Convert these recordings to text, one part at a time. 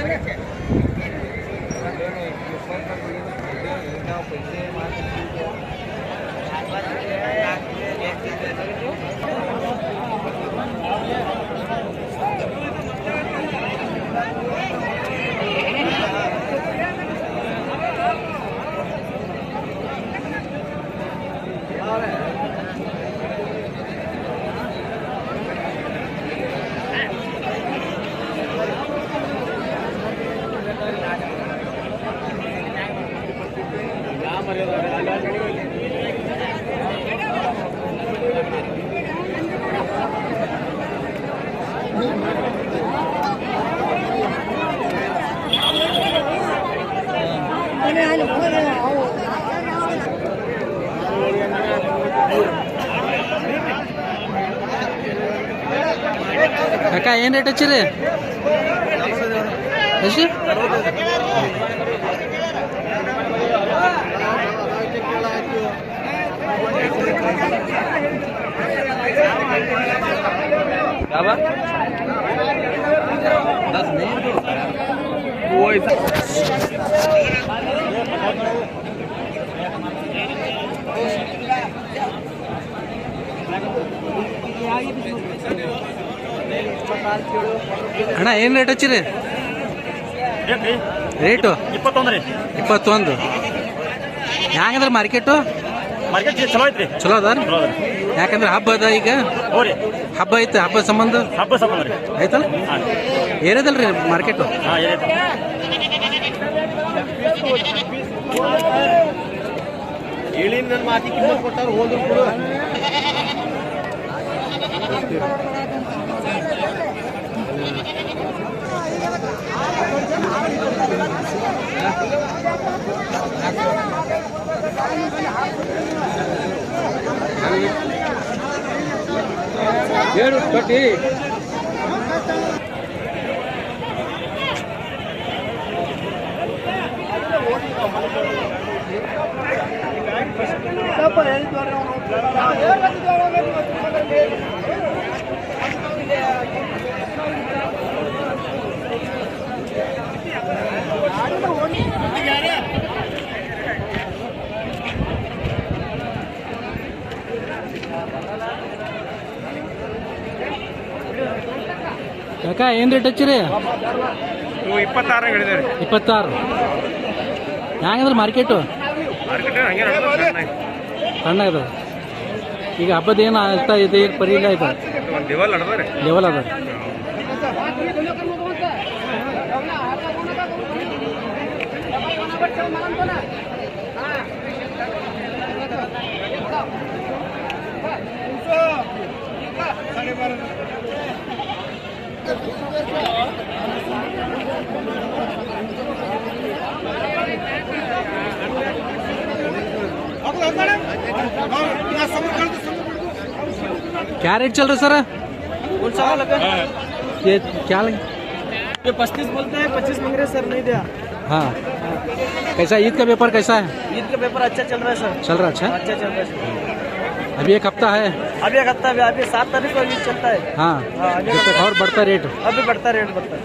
ಕಾಕ ಏನು ರೇಟ್ ಹಚ್ಚಿರಿ? ಎಷ್ಟು? ಯಾವ 10 नहीं वो ಅಣ್ಣ ಏನು ರೇಟ್ ಹಚ್ಚಿರಿ? ರೇಟು 21. ಹೆಂಗಂದ್ರೆ ಮಾರ್ಕೆಟು? ಮಾರ್ಕೆಟ್ ಚಲೋ ಐತ್ರಿ. ಚಲೋ ಅದ ಯಾಕಂದ್ರೆ ಹಬ್ಬ ಅದ ಈಗ. ಹಬ್ಬ ಐತೆ, ಹಬ್ಬ ಸಂಬಂಧ ಆಯ್ತಲ್ಲ ಏರಿಯಾದಲ್ರಿ ಮಾರ್ಕೆಟು. ಹೇಳಿ ನನ್ನ ಮಾತಿ ಕಿಮ್ಮತ್ ಕೊಟ್ಟಾರ ಹೋದ್ರು ಕೂಡ ಏಳು ಕಟ್ಟಿ ಕಾಕ ಏನು ರೇಟ್ ಹಚ್ಚಿರಿ? 26 ಹೇಳಿದ್ದಾರೆ. 26 ಹೆಂಗಂದ್ರೆ ಮಾರ್ಕೆಟು ಸಣ್ಣದ. ಈಗ ಹಬ್ಬದ ಏನು ಆಗ್ತಾ ಇದೆ, ಏನು ಪರಿ ಇಲ್ಲ ಆಯ್ತು, ಲೆವೆಲ್ ಅದ. क्या रेट चल रहा है सर? ये क्या लगे? ये 35 बोलते हैं, 25 मांग रहे सर, नहीं दिया। हाँ कैसा ईद का पेपर कैसा है? ईद का पेपर अच्छा चल रहा है सर। चल रहा अच्छा? अच्छा चल रहा है। अभी एक हफ्ता है। अभी एक हफ्ता, अभी 7 तारीख को ईद चलता है। हाँ और बढ़ता रेट? अभी बढ़ता रेट बढ़ता है।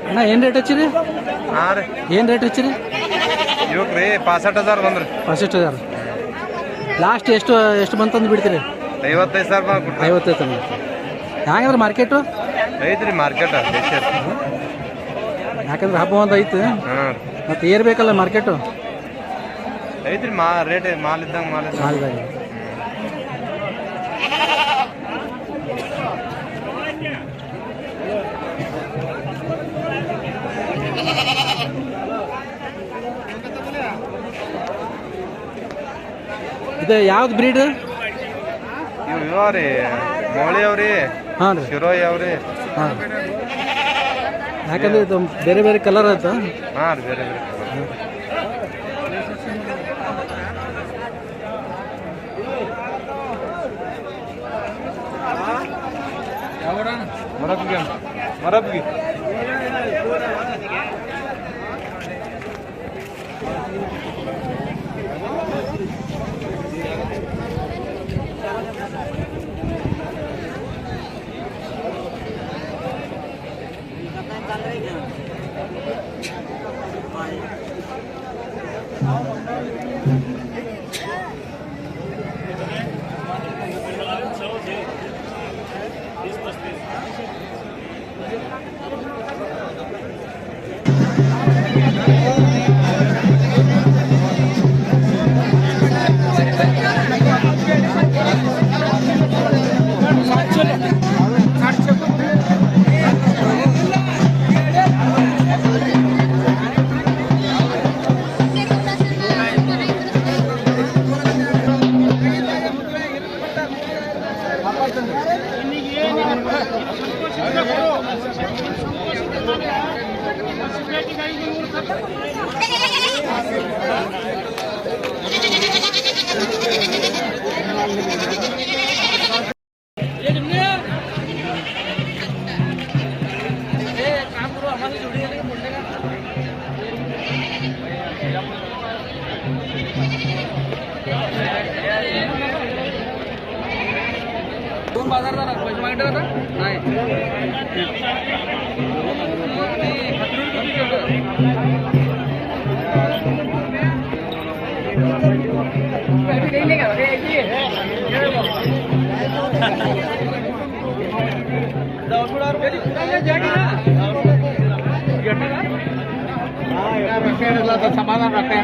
ಅಣ್ಣ ಏನು ರೇಟ್ ಹಚ್ಚಿರಿ? ಹಾಂ ರೀ. ಏನು ರೇಟ್ ಹಚ್ಚಿರಿ? ಇವಕ್ಕೆ ರೀ 65,000 ಬಂದ್ರಿ. 65,000 ಲಾಸ್ಟ್ ಎಷ್ಟು ಬಂತಂದು ಬಿಡ್ತೀರಿ? 55,000 ಬಂದು 55 ತಂದು ಹೆಂಗಂದ್ರೆ ಮಾರ್ಕೆಟು ಐತ್ರಿ. ಮಾರ್ಕೆಟ್ ಯಾಕಂದ್ರೆ ಹಬ್ಬ ಒಂದು ಐತೆ. ಹಾಂ ಮತ್ತು ಏರ್ಬೇಕಲ್ಲ ಮಾರ್ಕೆಟು ಐತ್ರಿ. ರೇಟ್ ಮಾಲ್ ಇದ್ದಂಗೆ ಮಾಲ್ದಾಗ. ಇದು ಯಾವ್ದು ಬ್ರೀಡ್? ಇವ ರೀ ಮೌಳಿ ಅವ್ರಿ. ಹಾಂ ರೀ. ಶಿರೋಯಿ ಅವ್ರಿ. ಹಾಂ ಯಾಕಂದ್ರೆ ಇದು ಬೇರೆ ಬೇರೆ ಕಲರ್ ಆಯ್ತು. ಹಾಂ ರೀ. ಬೇರೆ ಬೇರೆ ಮರಬ್ಗಿ समाधान रखते